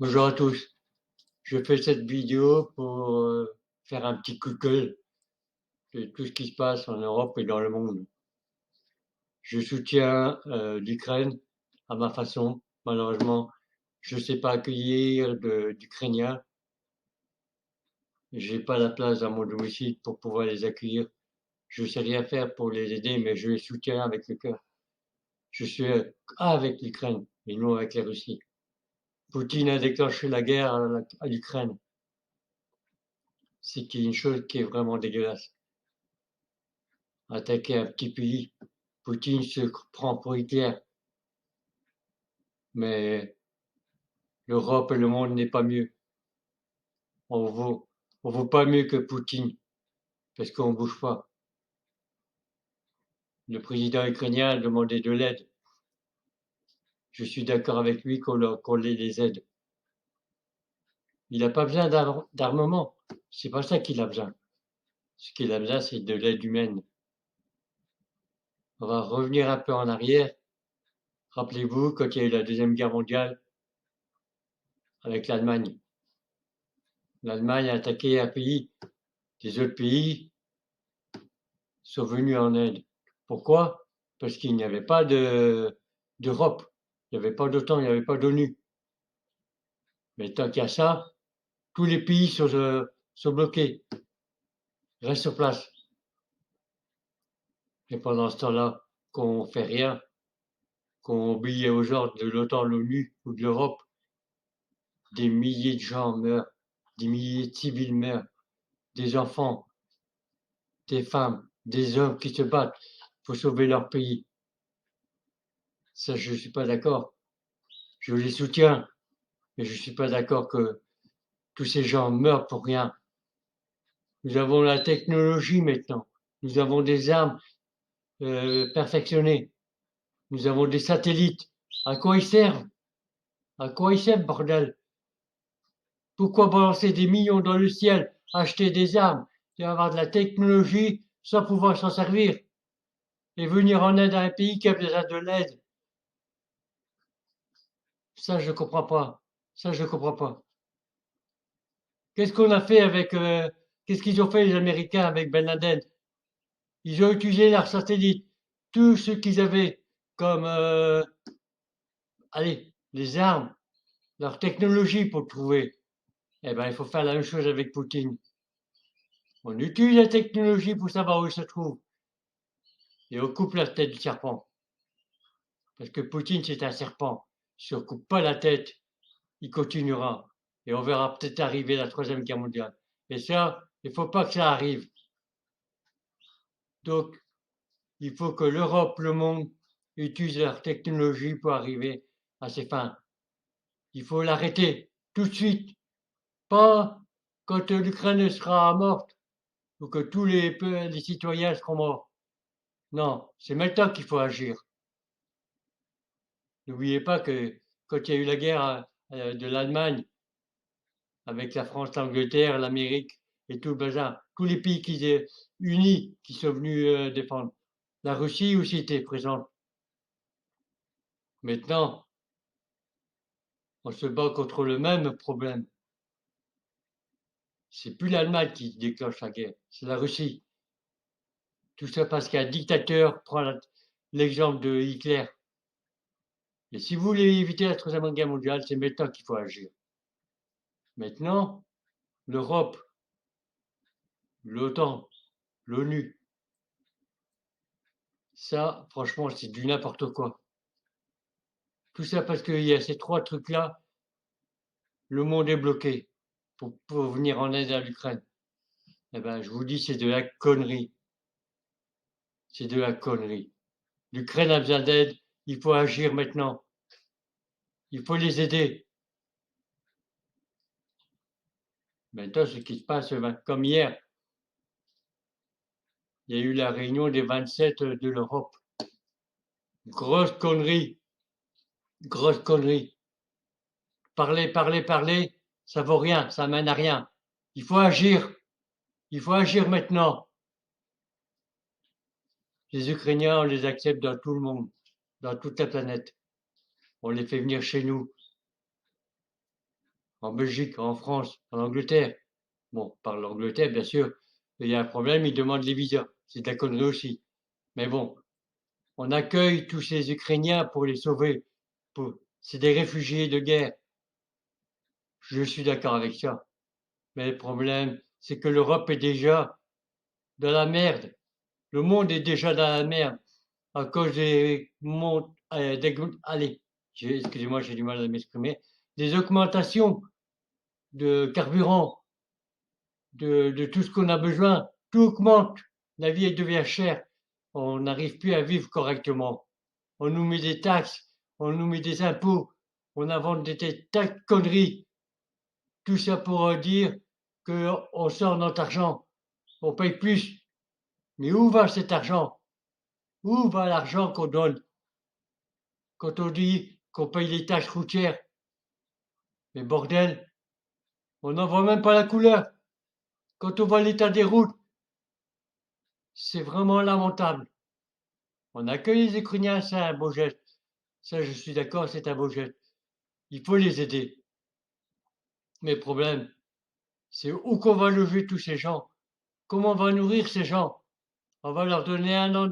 Bonjour à tous. Je fais cette vidéo pour faire un petit coup de gueule de tout ce qui se passe en Europe et dans le monde. Je soutiens l'Ukraine à ma façon. Malheureusement, je ne sais pas accueillir d'Ukrainiens. J'ai pas la place dans mon domicile pour pouvoir les accueillir. Je sais rien faire pour les aider, mais je les soutiens avec le cœur. Je suis avec l'Ukraine et non avec la Russie. Poutine a déclenché la guerre à l'Ukraine. C'est une chose qui est vraiment dégueulasse. Attaquer un petit pays. Poutine se prend pour Hitler, mais l'Europe et le monde n'est pas mieux. On vaut, on vaut pas mieux que Poutine, parce qu'on bouge pas. Le président ukrainien a demandé de l'aide. Je suis d'accord avec lui qu'on les aide. Il n'a pas besoin d'armement. C'est pas ça qu'il a besoin. Ce qu'il a besoin, c'est de l'aide humaine. On va revenir un peu en arrière. Rappelez-vous, quand il y a eu la Deuxième Guerre mondiale avec l'Allemagne. L'Allemagne a attaqué un pays. Les autres pays sont venus en aide. Pourquoi? Parce qu'il n'y avait pas d'Europe, il n'y avait pas d'OTAN, il n'y avait pas d'ONU. Mais tant qu'il y a ça, tous les pays sont bloqués, restent sur place. Et pendant ce temps-là, qu'on fait rien, qu'on obéit aux ordres de l'OTAN, l'ONU ou de l'Europe, des milliers de gens meurent, des milliers de civils meurent, des enfants, des femmes, des hommes qui se battent pour sauver leur pays. Ça, je ne suis pas d'accord. Je les soutiens, mais je ne suis pas d'accord que tous ces gens meurent pour rien. Nous avons la technologie maintenant. Nous avons des armes perfectionnées. Nous avons des satellites. À quoi ils servent? À quoi ils servent, bordel? Pourquoi balancer des millions dans le ciel, acheter des armes et avoir de la technologie sans pouvoir s'en servir et venir en aide à un pays qui a besoin de l'aide? Ça, je comprends pas. Ça, je comprends pas. Qu'est-ce qu'on a fait avec qu'est-ce qu'ils ont fait les Américains avec Ben Laden? Ils ont utilisé leurs satellites, tout ce qu'ils avaient comme allez, les armes, leur technologie pour le trouver. Eh ben, il faut faire la même chose avec Poutine. On utilise la technologie pour savoir où il se trouve et on coupe la tête du serpent. Parce que Poutine, c'est un serpent. Si on ne coupe pas la tête, il continuera. Et on verra peut-être arriver la Troisième Guerre mondiale. Et ça, il ne faut pas que ça arrive. Donc, il faut que l'Europe, le monde, utilisent leur technologie pour arriver à ses fins. Il faut l'arrêter tout de suite. Pas quand l'Ukraine sera morte ou que tous les citoyens seront morts. Non, c'est maintenant qu'il faut agir. N'oubliez pas que quand il y a eu la guerre de l'Allemagne avec la France, l'Angleterre, l'Amérique et tout le bazar, tous les pays unis qui sont venus défendre. La Russie aussi était présente. Maintenant, on se bat contre le même problème. C'est plus l'Allemagne qui déclenche la guerre, c'est la Russie. Tout ça parce qu'un dictateur prend l'exemple de Hitler. Et si vous voulez éviter la Troisième Guerre mondiale, c'est maintenant qu'il faut agir. Maintenant, l'Europe, l'OTAN, l'ONU, ça, franchement, c'est du n'importe quoi. Tout ça parce qu'il y a ces trois trucs-là, le monde est bloqué pour venir en aide à l'Ukraine. Eh ben, je vous dis, c'est de la connerie. C'est de la connerie. L'Ukraine a besoin d'aide, il faut agir maintenant. Il faut les aider. Maintenant, ce qui se passe, comme hier, il y a eu la réunion des 27 de l'Europe. Grosse connerie. Grosse connerie. Parler, parler, parler, ça vaut rien, ça mène à rien. Il faut agir. Il faut agir maintenant. Les Ukrainiens, on les accepte dans tout le monde, dans toute la planète. On les fait venir chez nous. en Belgique, en France, en Angleterre. Bon, par l'Angleterre, bien sûr, il y a un problème, ils demandent les visas. C'est de la connerie aussi. Mais bon, on accueille tous ces Ukrainiens pour les sauver. C'est des réfugiés de guerre. Je suis d'accord avec ça. Mais le problème, c'est que l'Europe est déjà dans la merde. Le monde est déjà dans la merde à cause allez, excusez-moi, j'ai du mal à m'exprimer, des augmentations de carburant, de tout ce qu'on a besoin. Tout augmente. La vie devient chère. On n'arrive plus à vivre correctement. On nous met des taxes, on nous met des impôts, on invente des tas de conneries. Tout ça pour dire qu'on sort notre argent, on paye plus. Mais où va cet argent? Où va l'argent qu'on donne quand on dit qu'on paye les taxes routières? Mais bordel, on n'en voit même pas la couleur. Quand on voit l'état des routes, c'est vraiment lamentable. On accueille les Ukrainiens, c'est un beau geste. Ça, je suis d'accord, c'est un beau geste. Il faut les aider. Mais le problème, c'est où qu'on va loger tous ces gens? Comment on va nourrir ces gens? On va leur donner 1 an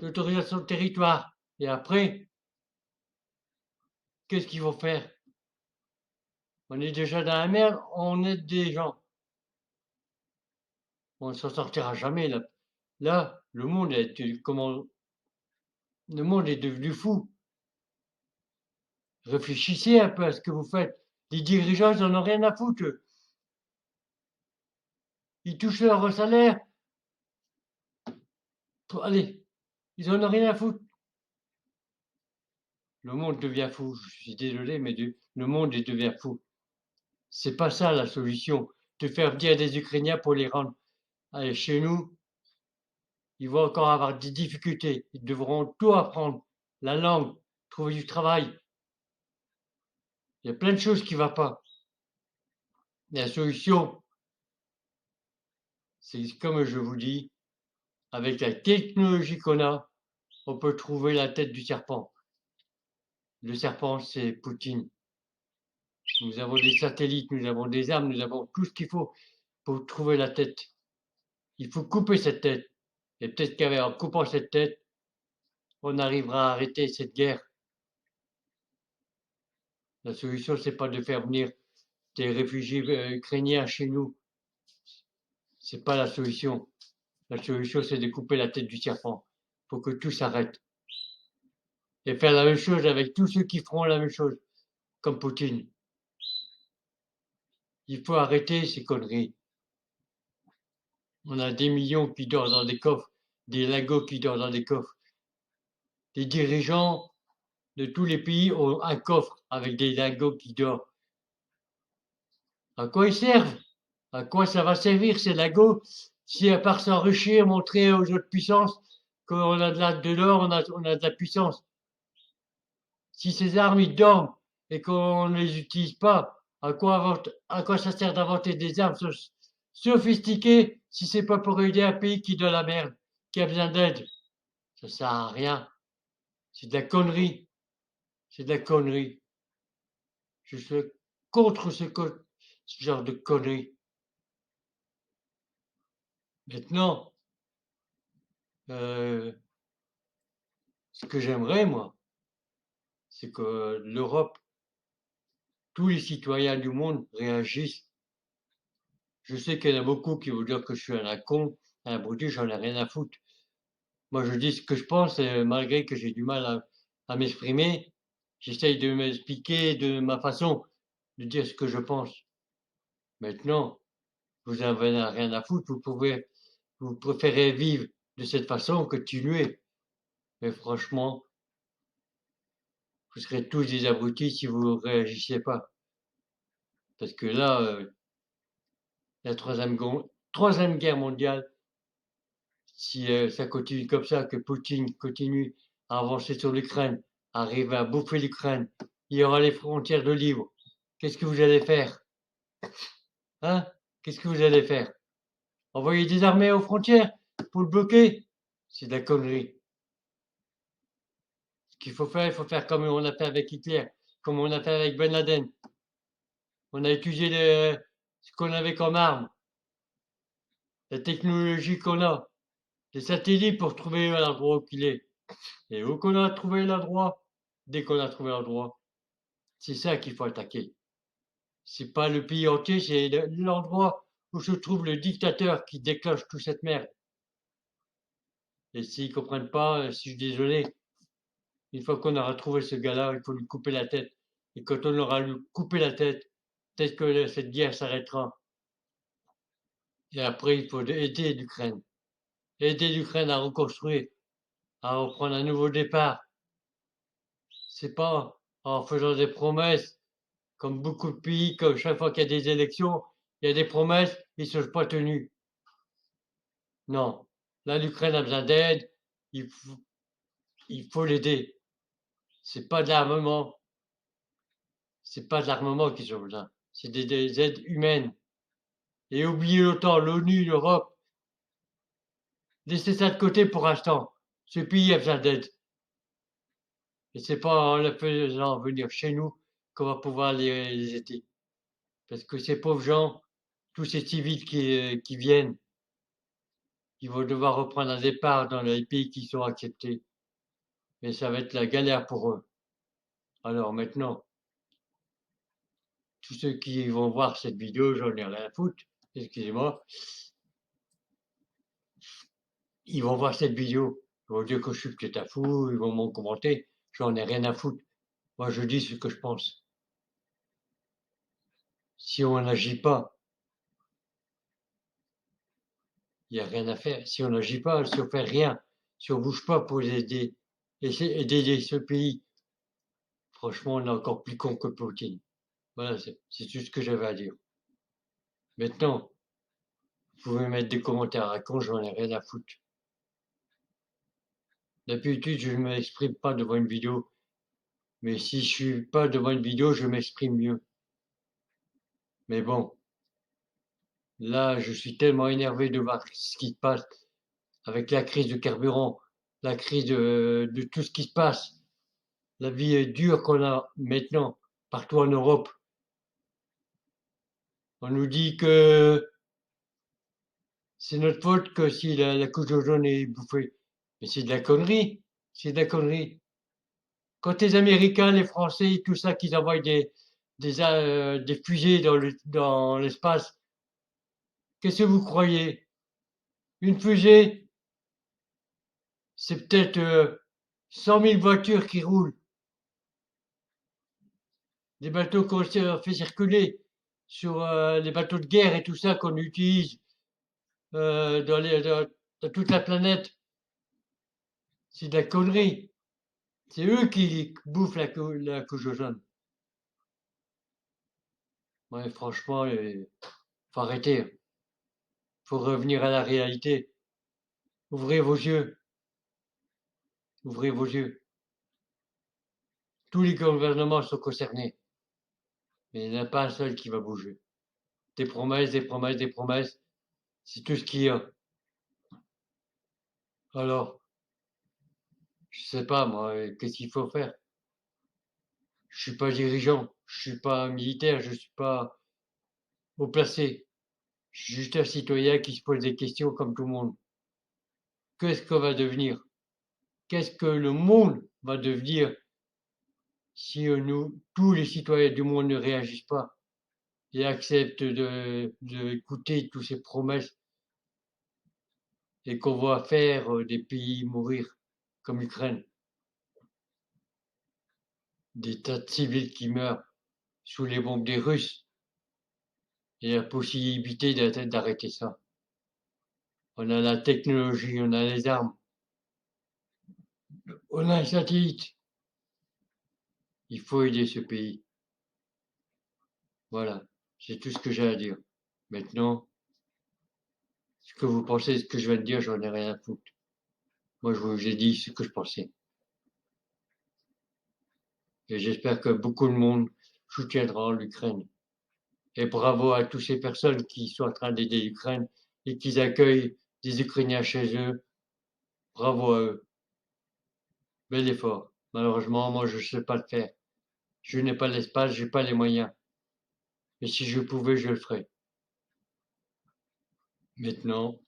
d'autorisation de territoire. Et après, qu'est-ce qu'ils vont faire? On est déjà dans la merde, on aide des gens. On ne s'en sortira jamais là. Là, le monde est devenu fou. Réfléchissez un peu à ce que vous faites. Les dirigeants, ils en ont rien à foutre. Ils touchent leur salaire. Allez, ils en ont rien à foutre. Le monde devient fou. Je suis désolé, mais le monde devient fou. C'est pas ça la solution. De faire venir des Ukrainiens pour les rendre chez nous. Ils vont encore avoir des difficultés. Ils devront tout apprendre. La langue, trouver du travail. Il y a plein de choses qui ne vont pas. La solution, c'est comme je vous dis, avec la technologie qu'on a, on peut trouver la tête du serpent. Le serpent, c'est Poutine. Nous avons des satellites, nous avons des armes, nous avons tout ce qu'il faut pour trouver la tête. Il faut couper cette tête. Et peut-être qu'en coupant cette tête, on arrivera à arrêter cette guerre. La solution, c'est pas de faire venir des réfugiés ukrainiens chez nous. C'est pas la solution. La solution, c'est de couper la tête du serpent pour que tout s'arrête. Et faire la même chose avec tous ceux qui feront la même chose, comme Poutine. Il faut arrêter ces conneries. On a des millions qui dorment dans des coffres, des lingots qui dorment dans des coffres. Les dirigeants de tous les pays ont un coffre avec des lingots qui dorment. À quoi ils servent? À quoi ça va servir ces lingots si à part s'enrichir, montrer aux autres puissances qu'on a de l'or, on a de la puissance? Si ces armes ils dorment et qu'on ne les utilise pas, à quoi ça sert d'inventer des armes sophistiquées si c'est pas pour aider un pays qui est dans la merde, qui a besoin d'aide? Ça sert à rien. C'est de la connerie. C'est de la connerie. Je suis contre ce genre de conneries. Maintenant, ce que j'aimerais, moi, c'est que l'Europe, tous les citoyens du monde réagissent. Je sais qu'il y en a beaucoup qui vont dire que je suis un con, un abruti, j'en ai rien à foutre. Moi, je dis ce que je pense, et malgré que j'ai du mal à m'exprimer, j'essaye de m'expliquer de ma façon de dire ce que je pense. Maintenant, vous n'avez rien à foutre, vous préférez vivre de cette façon que tuer. Mais franchement, vous serez tous des abrutis si vous ne réagissez pas. Parce que là, la troisième guerre mondiale, si ça continue comme ça, que Poutine continue à avancer sur l'Ukraine, arriver à bouffer l'Ukraine, il y aura les frontières de libre. Qu'est-ce que vous allez faire? Hein? Qu'est-ce que vous allez faire? Envoyer des armées aux frontières pour le bloquer? C'est de la connerie. Ce qu'il faut faire, il faut faire comme on a fait avec Hitler, comme on a fait avec Ben Laden. On a utilisé ce qu'on avait comme arme, la technologie qu'on a, les satellites pour trouver l'endroit où il est. Et où qu'on a trouvé l'endroit, dès qu'on a trouvé l'endroit, c'est ça qu'il faut attaquer. C'est pas le pays entier, c'est l'endroit où se trouve le dictateur qui déclenche toute cette merde. Et s'ils comprennent pas, je suis désolé. Une fois qu'on aura trouvé ce gars-là, il faut lui couper la tête. Et quand on aura lui coupé la tête, peut-être que cette guerre s'arrêtera. Et après, il faut aider l'Ukraine. Aider l'Ukraine à reconstruire, à reprendre un nouveau départ. C'est pas en faisant des promesses, comme beaucoup de pays, comme chaque fois qu'il y a des élections, il y a des promesses, ils ne sont pas tenus. Non. Là, l'Ukraine a besoin d'aide, il faut l'aider. C'est pas de l'armement, c'est pas de l'armement qu'ils ont besoin. C'est des aides humaines. Et oubliez l'OTAN, l'ONU, l'Europe. Laissez ça de côté pour l'instant. Ce pays a besoin d'aide. Et c'est pas en les faisant venir chez nous qu'on va pouvoir les aider. Parce que ces pauvres gens, tous ces civils qui viennent, ils vont devoir reprendre un départ dans les pays qui sont acceptés. Et ça va être la galère pour eux. Alors maintenant, tous ceux qui vont voir cette vidéo, j'en ai rien à foutre, excusez-moi, ils vont voir cette vidéo. Ils vont dire que je suis peut-être un fou, ils vont m'en commenter, j'en ai rien à foutre. Moi, je dis ce que je pense. Si on n'agit pas, il n'y a rien à faire. Si on n'agit pas, si on fait rien, si on bouge pas pour aider, aider ce pays, franchement, on est encore plus con que Poutine. Voilà, c'est tout ce que j'avais à dire. Maintenant, vous pouvez mettre des commentaires à con, j'en ai rien à foutre. D'habitude, je ne m'exprime pas devant une vidéo, mais si je suis pas devant une vidéo, je m'exprime mieux. Mais bon, là, je suis tellement énervé de voir ce qui se passe avec la crise de carburant, la crise de tout ce qui se passe. La vie est dure qu'on a maintenant partout en Europe. On nous dit que c'est notre faute que si la couche d'ozone est bouffée. Mais c'est de la connerie. C'est de la connerie. Quand les Américains, les Français, tout ça, qu'ils envoient des fusées dans l'espace, qu'est-ce que vous croyez? Une fusée, c'est peut-être 100 000 voitures qui roulent. Des bateaux qu'on fait circuler sur les bateaux de guerre et tout ça qu'on utilise dans toute la planète. C'est de la connerie. C'est eux qui bouffent la couche ozone. Ouais, franchement, faut arrêter. Faut revenir à la réalité. Ouvrez vos yeux. Ouvrez vos yeux. Tous les gouvernements sont concernés. Mais il n'y en a pas un seul qui va bouger. Des promesses, des promesses, des promesses. C'est tout ce qu'il y a. Alors, je sais pas, moi, qu'est-ce qu'il faut faire? Je suis pas dirigeant. Je suis pas militaire. Je suis pas haut placé. Je suis juste un citoyen qui se pose des questions comme tout le monde. Qu'est-ce qu'on va devenir? Qu'est-ce que le monde va devenir si nous, tous les citoyens du monde ne réagissent pas et acceptent d'écouter toutes ces promesses et qu'on va faire des pays mourir comme l'Ukraine, des tas de civils qui meurent sous les bombes des Russes et la possibilité d'arrêter ça. On a la technologie, on a les armes, on a un satellite. Il faut aider ce pays. Voilà, c'est tout ce que j'ai à dire. Maintenant, ce que vous pensez, ce que je viens de dire, j'en ai rien à foutre. Moi, je vous ai dit ce que je pensais. Et j'espère que beaucoup de monde soutiendra l'Ukraine. Et bravo à toutes ces personnes qui sont en train d'aider l'Ukraine et qui accueillent des Ukrainiens chez eux. Bravo à eux. Bel effort. Malheureusement, moi, je ne sais pas le faire. Je n'ai pas l'espace, je n'ai pas les moyens. Et si je pouvais, je le ferais. Maintenant,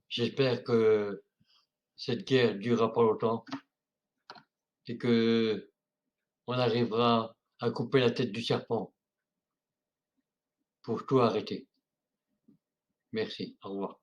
j'espère que cette guerre durera pas longtemps et que on arrivera à couper la tête du serpent pour tout arrêter. Merci. Au revoir.